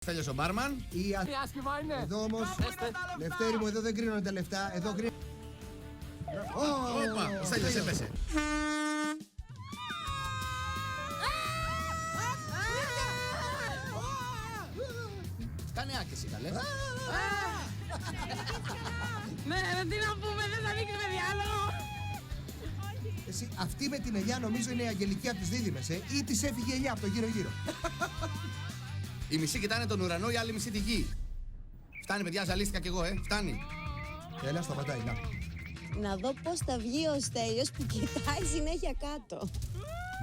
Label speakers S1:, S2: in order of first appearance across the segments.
S1: Στέλιος ο μπάρμαν.
S2: Άσχημα είναι.
S3: Εδώ όμως, Λευτέρη μου, εδώ δεν κρίνονται τα λεφτά. Εδώ κρίνονται.
S1: Όπα, ο Στέλιος έπεσε. Κάνε άκηση, καλέ.
S2: Ναι, τι να πούμε, δεν θα δείξουμε διάλογο.
S3: Εσύ, αυτή με την ελιά νομίζω είναι η Αγγελική από τις Δίδυμες, ή της έφυγε η ελιά από το γύρω-γύρω.
S1: Η μισή κοιτάνε τον ουρανό, η άλλη μισή τη γη. Φτάνει, παιδιά, ζαλίστηκα κι εγώ, φτάνει.
S3: Έλα, σταματάει, να.
S4: Να δω πώς θα βγει ο Στέλιος που κοιτάει συνέχεια κάτω.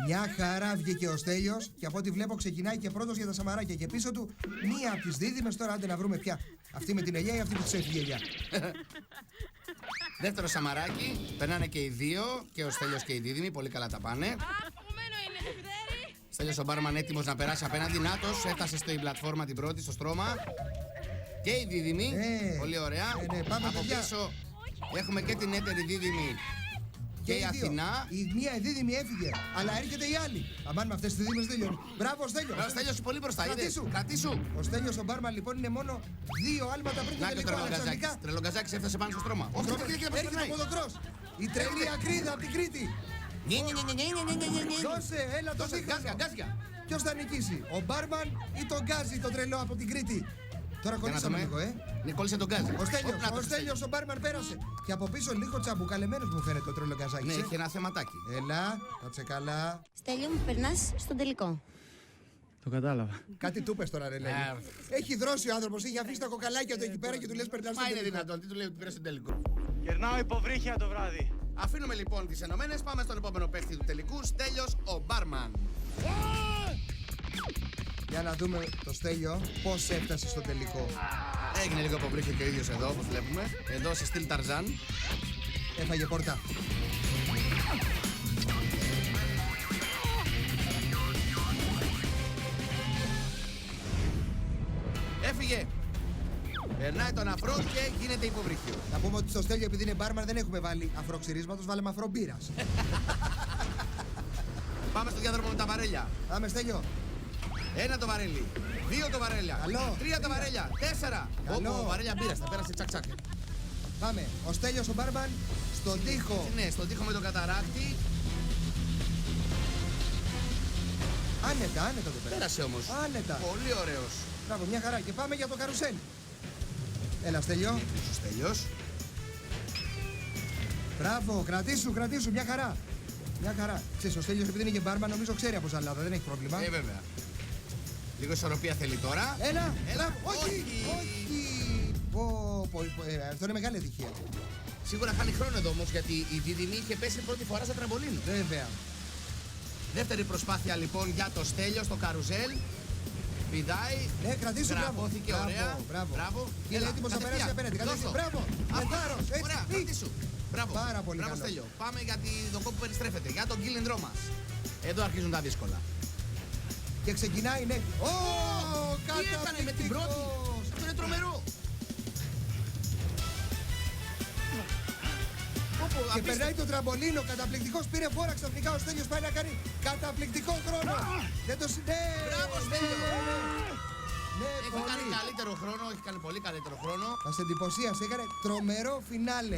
S3: Μια χαρά βγήκε ο Στέλιος και από ό,τι βλέπω ξεκινάει και πρώτος για τα σαμαράκια. Και πίσω του μία από τις Δίδυμες, τώρα άντε να βρούμε πια. Αυτή με την ελιά ή αυτή που της έφυγε η ελιά.
S1: Δεύτερο σαμαράκι, περνάνε και οι δύο, και ο Στέλιος και η Δίδυμη, πολύ καλά τα πάνε.
S2: Αχουμένο είναι, Λευτέρη.
S1: Στέλιος ο μπάρμαν έτοιμος να περάσει απέναντι. Νάτος, έφτασε στην πλατφόρμα την πρώτη, στο στρώμα. Και η Δίδυμη, πολύ ωραία.
S3: Ναι, πάμε,
S1: από
S3: παιδιά.
S1: πίσω έχουμε και την έτερη Δίδυμη και η
S3: οι δύο.
S1: Αθηνά.
S3: Η μία η Δίδυμη έφυγε, αλλά έρχεται η άλλη. Αμάν με αυτές τις Δίδυμες δεν τελειώνει. Μπράβο, Στέλιο.
S1: Ο Στέλιος πολύ μπροστά, είδες.
S3: Κρατήσου.
S1: Κρατήσου.
S3: Ο Στέλιος ο μπάρμαν λοιπόν είναι μόνο 2 άλματα πριν το
S1: Να και ο
S3: τελικό. Αλλά
S1: τρελογκαζάκης.
S3: ξαφνικά
S1: Τρελογκαζάκης έφτασε πάνω στο στρώμα. Όχι,
S3: έρχεται ο ποδοκρός. Η τρελή ακρίδα από την Κρήτη. Δώσε, έλα το δίχασμα.
S1: Γκάζια.
S3: Ποιος θα νικήσει, ο μπάρμαν ή τον Γκάζι το τρελό από την Κρήτη. Τώρα κολλήσαμε λίγο,
S1: Ναι, κόλλησε τον Γκάζι.
S3: Ο Στέλιος ο μπάρμαν πέρασε. Και από πίσω λίγο τσαμπουκαλεμένος μου φαίνεται το τρελό γκαζάκι.
S1: Ναι, έχει ένα θεματάκι.
S3: Έλα, κάτσε καλά.
S4: Στέλιο μου, περνάς στον τελικό.
S5: Το κατάλαβα.
S3: Κάτι του πες τώρα, ρε λέει. Έχει δρώσει ο άνθρωπος, είχε αφήσει τα κοκαλάκια του εκεί πέρα και του λες περνάς
S1: Μα
S3: στον
S1: είναι
S3: τελικό.
S1: δυνατόν, τι του λέει ότι πήρε στον τελικό.
S5: Κερνάω υποβρύχια το βράδυ.
S1: Αφήνουμε λοιπόν τις ενωμένες, πάμε στον επόμενο παίχτη του τελικού, Στέλιος ο μπάρμαν.
S3: Για να δούμε το Στέλιο πώς έφτασε στο τελικό.
S1: Έγινε λίγο αποβρύχιο και ο ίδιος εδώ, όπως βλέπουμε. Εδώ σε στυλ Ταρζάν.
S3: Έφαγε πόρτα.
S1: Έφυγε. Περνάει τον αφρό και γίνεται υποβρύχιο.
S3: Να πούμε ότι στο Στέλιο, επειδή είναι μπάρμαν, δεν έχουμε βάλει αφροξυρίσματος, βάλαμε αφρομπύρας.
S1: Πάμε στο διάδρομο με τα βαρέλια.
S3: Πάμε, Στέλιο.
S1: 1 το βαρέλι, 2 το βαρέλια,
S3: Καλό.
S1: 3 τα βαρέλια, 4.
S3: Καλό.
S1: Όπου βαρέλια μπύρας, θα πέρασε τσακ τσακ.
S3: Πάμε. Ο Στέλιος ο μπάρμαν στον τοίχο.
S1: Ναι, στον τοίχο με τον καταράκτη.
S3: Άνετα, άνετα το πέρα.
S1: Πέρασε όμως.
S3: Άνετα.
S1: Πολύ ωραίος.
S3: Μπράβο, μια χαρά. Και πάμε για το καρουσέλ. Έλα, Στέλιο.
S1: Ο Στέλιος.
S3: Μπράβο, κρατήσου, κρατήσου, μια χαρά. Μια χαρά. Ξέρεις, ο Στέλιος επειδή είναι και μπάρμαν, νομίζω ξέρει από σαλάδα, δεν έχει πρόβλημα.
S1: Βέβαια. Λίγο ισορροπία θέλει τώρα.
S3: Έλα,
S1: Έλα.
S3: όχι, όχι. Αυτό είναι μεγάλη ατυχία.
S1: Σίγουρα χάνει χρόνο εδώ όμως, γιατί η Δίδυμη είχε πέσει πρώτη φορά στα τραμπολίνο.
S3: Βέβαια.
S1: Δεύτερη προσπάθεια λοιπόν για το Στέλιο στο καρουζέλ. Πηδάει.
S3: Ναι, κρατήσου, μπράβο.
S1: Γραφώθηκε
S3: Μπράβο,
S1: ωραία.
S3: μπράβο. Είναι
S1: Έλα,
S3: έτοιμος να
S1: κατευθείαν.
S3: περάσει απέναντι. Κρατήσου,
S1: Δώσ' το.
S3: μπράβο. Με
S1: Α,
S3: θάρρος, έτσι.
S1: Ωραία, κρατήσου. Μπράβο.
S3: Πάρα πολύ
S1: Μπράβο,
S3: καλό.
S1: Στέλιο. Πάμε για το κόπο που περιστρέφεται. Για τον κύλινδρό μας. Εδώ αρχίζουν τα δύσκολα.
S3: Και ξεκινάει, ναι. Ω,
S1: Τι έκανε με την πρώτη.
S3: καταπληκτικός.
S1: Αυτό είναι τρομερό.
S3: Και περνάει το τραμπολίνο, καταπληκτικός, πήρε φόρα ξαφνικά ο Στέλιος πάει να κάνει καταπληκτικό χρόνο. Δεν το ναι.
S1: Μπράβο, Στέλιο.
S3: Ναι,
S1: Έχει κάνει
S3: πολύ.
S1: καλύτερο χρόνο, έχει κάνει πολύ καλύτερο χρόνο.
S3: Μας εντυπωσίασε, έκανε τρομερό φινάλε.